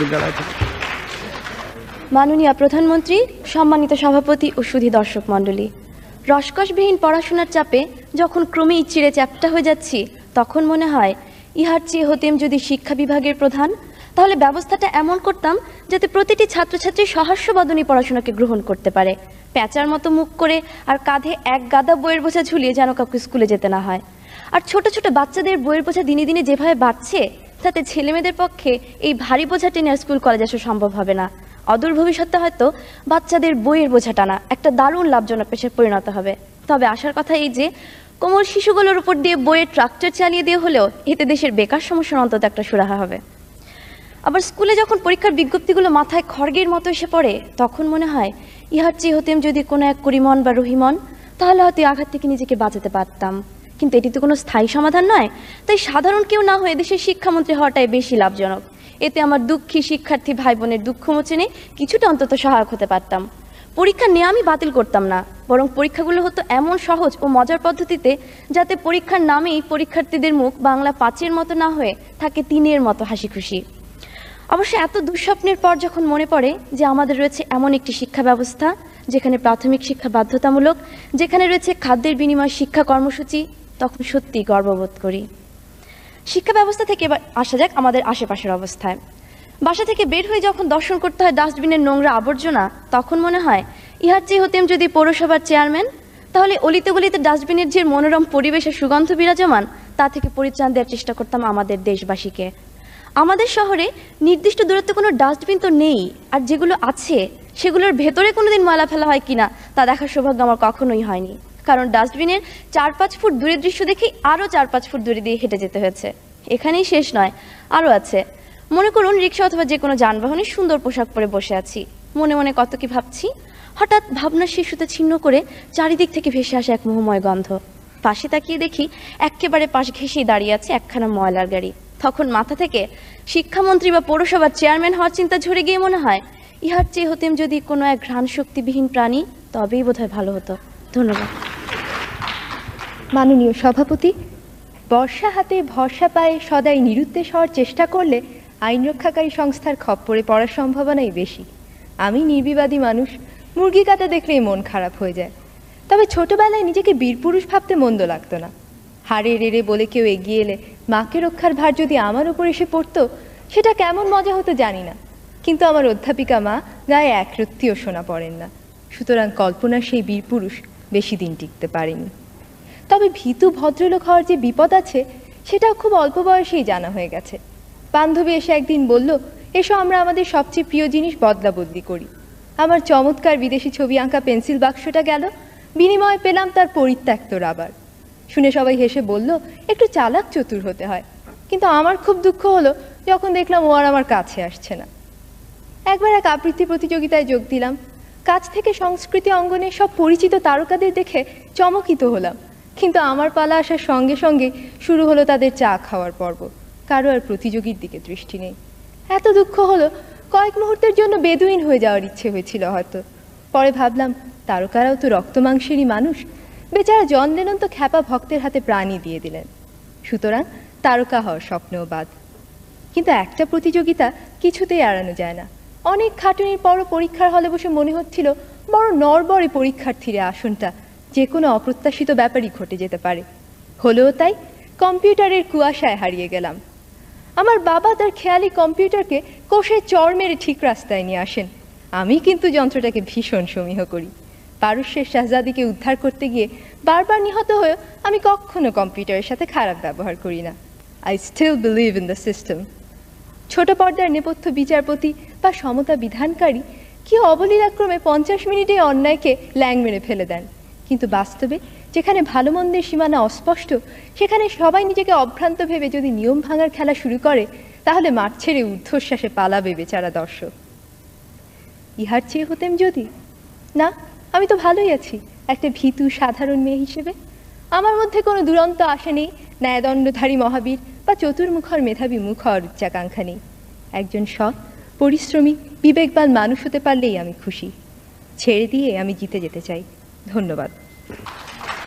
বিশ্ববিদ্যালয় থেকে। মাননীয় প্রধানমন্ত্রী, সম্মানিত সভাপতি ও সুধী দর্শক মণ্ডলী, রসকসবিহীন পড়াশোনার চাপে যখন ক্রমেই চিড়ে চ্যাপ্টা হয়ে যাচ্ছি, তখন মনে হয় ইহার চেয়ে হতেম যদি শিক্ষা বিভাগের প্রধান, তাহলে ব্যবস্থাটা এমন করতাম যাতে প্রতিটি ছাত্রছাত্রী সহাস্যবদনী পড়াশোনাকে গ্রহণ করতে পারে, প্যাঁচার মতো মুখ করে আর কাঁধে এক গাদা বইয়ের বোঝা ঝুলিয়ে যেন কাউকে স্কুলে যেতে না হয়। আর ছোট ছোট বাচ্চাদের বইয়ের বোঝা দিনে দিনে যেভাবে বাড়ছে, তাতে ছেলেমেয়েদের পক্ষে এই ভারী বোঝা টেনে আর স্কুল কলেজ আসা সম্ভব হবে না। অদূর ভবিষ্যতে হয়তো বাচ্চাদের বইয়ের বোঝা টানা একটা দারুণ লাভজনক পেশায় পরিণত হবে। তবে আসার কথা এই যে, কোমল শিশুগুলোর উপর দিয়ে বইয়ের ট্রাক্টর চালিয়ে দিয়ে হলেও এতে দেশের বেকার সমস্যার অন্তত একটা সুরাহা হবে। আবার স্কুলে যখন পরীক্ষার বিজ্ঞপ্তিগুলো মাথায় খড়গের মতো এসে পড়ে, তখন মনে হয় ইহার চেয়ে হতেম যদি কোনো এক করিমন বা রহিমন, তাহলে হয়তো আঘাত থেকে নিজেকে বাঁচাতে পারতাম। কিন্তু এটি তো কোনো স্থায়ী সমাধান নয়, তাই সাধারণ কেউ না হয়ে দেশের শিক্ষামন্ত্রী হওয়াটাই বেশি লাভজনক। এতে আমার দুঃখী শিক্ষার্থী ভাই বোনের দুঃখ মোচনে কিছুটা অন্তত সহায়ক হতে পারতাম। পরীক্ষা নিয়ে আমি বাতিল করতাম না, বরং পরীক্ষাগুলো হতো এমন সহজ ও মজার পদ্ধতিতে যাতে পরীক্ষার নামেই পরীক্ষার্থীদের মুখ বাংলা 5-এর মতো না হয়ে থাকে 3-এর মতো হাসি খুশি। অবশ্য এত দুঃস্বপ্নের পর যখন মনে পড়ে যে আমাদের রয়েছে এমন একটি শিক্ষা ব্যবস্থা যেখানে প্রাথমিক শিক্ষা বাধ্যতামূলক, যেখানে রয়েছে খাদ্যের বিনিময় শিক্ষা কর্মসূচি, তখন সত্যি গর্ববোধ করি। শিক্ষা ব্যবস্থা থেকে এবার আসা যাক আমাদের আশেপাশের অবস্থায়। বাসা থেকে বের হয়ে যখন দর্শন করতে হয় ডাস্টবিনের নোংরা আবর্জনা, তখন মনে হয় ইহার চেয়ে হতেম যদি পৌরসভার চেয়ারম্যান, তাহলে অলিতে গলিতে ডাস্টবিনের যে মনোরম পরিবেশে সুগন্ধ বিরাজমান, তা থেকে পরিত্রাণ দেওয়ার চেষ্টা করতাম আমাদের দেশবাসীকে। আমাদের শহরে নির্দিষ্ট দূরত্বে কোনো ডাস্টবিন তো নেই, আর যেগুলো আছে সেগুলোর ভেতরে কোনোদিন ময়লা ফেলা হয় কিনা তা দেখার সৌভাগ্য আমার কখনোই হয়নি, কারণ ডাস্টবিনের 4-5 ফুট দূরের দৃশ্য দেখেই আরও 4-5 ফুট দূরে দিয়ে হেঁটে যেতে হয়েছে। এখানেই শেষ নয়, আরও আছে। মনে করুন রিক্সা অথবা যে কোনো যানবাহনে সুন্দর পোশাক পরে বসে আছি, মনে মনে কত কি ভাবছি, হঠাৎ ভাবনার শিশুতে ছিন্ন করে চারিদিক থেকে ভেসে আসে এক মোহময় গন্ধ। পাশে তাকিয়ে দেখি একেবারে পাশ ঘেঁষেই দাঁড়িয়ে আছে একখানা ময়লার গাড়ি। তখন মাথা থেকে শিক্ষামন্ত্রী বা পৌরসভার চেয়ারম্যান হওয়ার চিন্তা ঝরে গিয়ে মনে হয় ইহার চেয়ে হতেম যদি কোনো এক ঘ্রাণ শক্তিবিহীন প্রাণী, তবেই বোধহয় ভালো হতো। ধন্যবাদ। মাননীয় সভাপতি, বর্ষা হাতে ভরসা পায়ে সদাই নিরুদ্দেশ হওয়ার চেষ্টা করলে আইন রক্ষাকারী সংস্থার খপ্পরে পড়ার সম্ভাবনাই বেশি। আমি নির্বিবাদী মানুষ, মুরগি কাটা দেখলেই মন খারাপ হয়ে যায়। তবে ছোটবেলায় নিজেকে বীরপুরুষ ভাবতে মন্দ লাগতো না। হাড়ে রেড়ে বলে কেউ এগিয়ে এলে মাকে রক্ষার ভার যদি আমার উপর এসে পড়তো, সেটা কেমন মজা হতো জানি না। কিন্তু আমার অধ্যাপিকা মা গায়ে এক রত্তিও সোনা পড়েন না, সুতরাং কল্পনার সেই বীরপুরুষ বেশি দিন টিকতে পারেনি। তবে ভীতু ভদ্রলোক হওয়ার যে বিপদ আছে, সেটাও খুব অল্প বয়সেই জানা হয়ে গেছে। বান্ধবী এসে একদিন বলল, এসো আমরা আমাদের সবচেয়ে প্রিয় জিনিস বদলা বদলি করি। আমার চমৎকার বিদেশি ছবি আঁকা পেন্সিল বাক্সটা গেল, বিনিময়ে পেলাম তার পরিত্যক্ত রাবার। শুনে সবাই হেসে বলল, একটু চালাক চতুর হতে হয়। কিন্তু আমার খুব দুঃখ হলো যখন দেখলাম ও আর আমার কাছে আসছে না। একবার এক আবৃত্তি প্রতিযোগিতায় যোগ দিলাম। কাছ থেকে সংস্কৃতি অঙ্গনে সব পরিচিত তারকাদের দেখে চমকিত হলাম, কিন্তু আমার পালা আসার সঙ্গে সঙ্গে শুরু হলো তাদের চা খাওয়ার পর্ব। কারো আর প্রতিযোগীর দিকে দৃষ্টি নেই। এত দুঃখ হলো, কয়েক মুহূর্তের জন্য বেদুইন হয়ে যাওয়ার ইচ্ছে হয়েছিল হয়তো। পরে ভাবলাম, তারকারাও তো রক্ত মাংসেরই মানুষ। বেচারা জন লেনন তো খ্যাপা ভক্তের হাতে প্রাণই দিয়ে দিলেন। সুতরাং তারকা হওয়ার স্বপ্নও বাদ। কিন্তু একটা প্রতিযোগিতা কিছুতেই এড়ানো যায় না। অনেক খাটুনির পরও পরীক্ষার হলে বসে মনে হচ্ছিল বড় নড়বড়ে পরীক্ষার্থীর আসনটা, যে কোনো অপ্রত্যাশিত ব্যাপারই ঘটে যেতে পারে। হলেও তাই, কম্পিউটারের কুয়াশায় হারিয়ে গেলাম। আমার বাবা তার খেয়ালি কম্পিউটারকে কষে চড় মেরে ঠিক রাস্তায় নিয়ে আসেন। আমি কিন্তু যন্ত্রটাকে ভীষণ সমীহ করি। পারস্যের শাহজাদিকে উদ্ধার করতে গিয়ে বারবার নিহত হয়েও আমি কখনো কম্পিউটারের সাথে খারাপ ব্যবহার করি না। I still believe in the system. ছোট পর্দার নেপথ্য বিচারপতি বা সমতা বিধানকারী কি অবলীলাক্রমে 50 মিনিটে অন্যায়কে ল্যাং মেরে ফেলে দেন। কিন্তু বাস্তবে যেখানে ভালো মন্দের সীমানা অস্পষ্ট, সেখানে সবাই নিজেকে অভ্রান্ত ভেবে যদি নিয়ম ভাঙার খেলা শুরু করে, তাহলে মাঠ ছেড়ে ঊর্ধ্বশ্বাসে পালাবে বেচারা দর্শক। ইহার চেয়ে হতেম যদি না, আমি তো ভালোই আছি একটা ভীতু সাধারণ মেয়ে হিসেবে। আমার মধ্যে কোনো দুরন্ত আশা নেই, ন্যায়দণ্ডধারী মহাবীর বা চতুর্মুখর মেধাবী মুখ হওয়ার উচ্চাকাঙ্ক্ষা নেই। একজন সৎ, পরিশ্রমী, বিবেকবান মানুষ হতে পারলেই আমি খুশি। ছেড়ে দিয়ে আমি জিতে যেতে চাই। ধন্যবাদ।